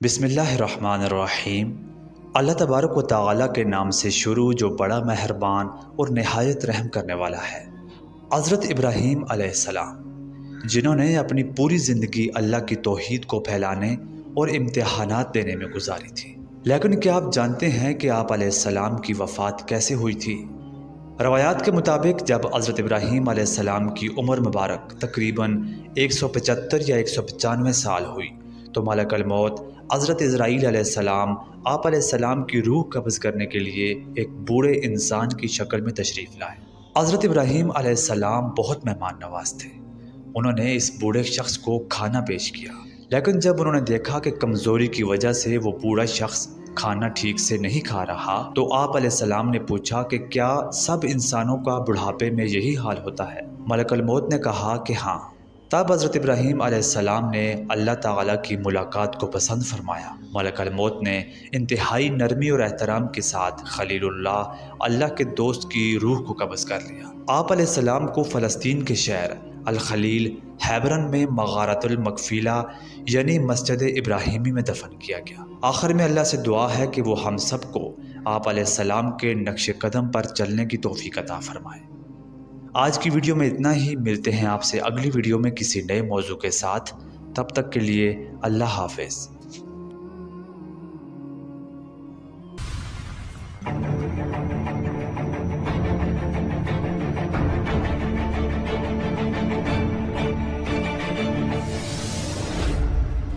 بسم اللہ الرحمن الرحیم۔ اللہ تبارک و تعالیٰ کے نام سے شروع جو بڑا مہربان اور نہایت رحم کرنے والا ہے۔ حضرت ابراہیم علیہ السلام جنہوں نے اپنی پوری زندگی اللہ کی توحید کو پھیلانے اور امتحانات دینے میں گزاری تھی، لیکن کیا آپ جانتے ہیں کہ آپ علیہ السلام کی وفات کیسے ہوئی تھی؟ روایات کے مطابق جب حضرت ابراہیم علیہ السلام کی عمر مبارک تقریباً 175 یا 195 سال ہوئی تو ملک الموت حضرت عزرائیل علیہ السلام آپ علیہ السلام کی روح قبض کرنے کے لیے ایک بوڑھے انسان کی شکل میں تشریف لائے۔ حضرت ابراہیم علیہ السلام بہت مہمان نواز تھے۔ انہوں نے اس بوڑھے شخص کو کھانا پیش کیا، لیکن جب انہوں نے دیکھا کہ کمزوری کی وجہ سے وہ بوڑھا شخص کھانا ٹھیک سے نہیں کھا رہا تو آپ علیہ السلام نے پوچھا کہ کیا سب انسانوں کا بڑھاپے میں یہی حال ہوتا ہے؟ ملک الموت نے کہا کہ ہاں۔ تب حضرت ابراہیم علیہ السلام نے اللہ تعالیٰ کی ملاقات کو پسند فرمایا۔ ملک الموت نے انتہائی نرمی اور احترام کے ساتھ خلیل اللہ کے دوست کی روح کو قبض کر لیا۔ آپ علیہ السلام کو فلسطین کے شہر الخلیل ہیبرن میں مغارۃ المغفیلہ یعنی مسجد ابراہیمی میں دفن کیا گیا۔ آخر میں اللہ سے دعا ہے کہ وہ ہم سب کو آپ علیہ السلام کے نقش قدم پر چلنے کی توفیق عطا فرمائے۔ آج کی ویڈیو میں اتنا ہی، ملتے ہیں آپ سے اگلی ویڈیو میں کسی نئے موضوع کے ساتھ۔ تب تک کے لیے اللہ حافظ۔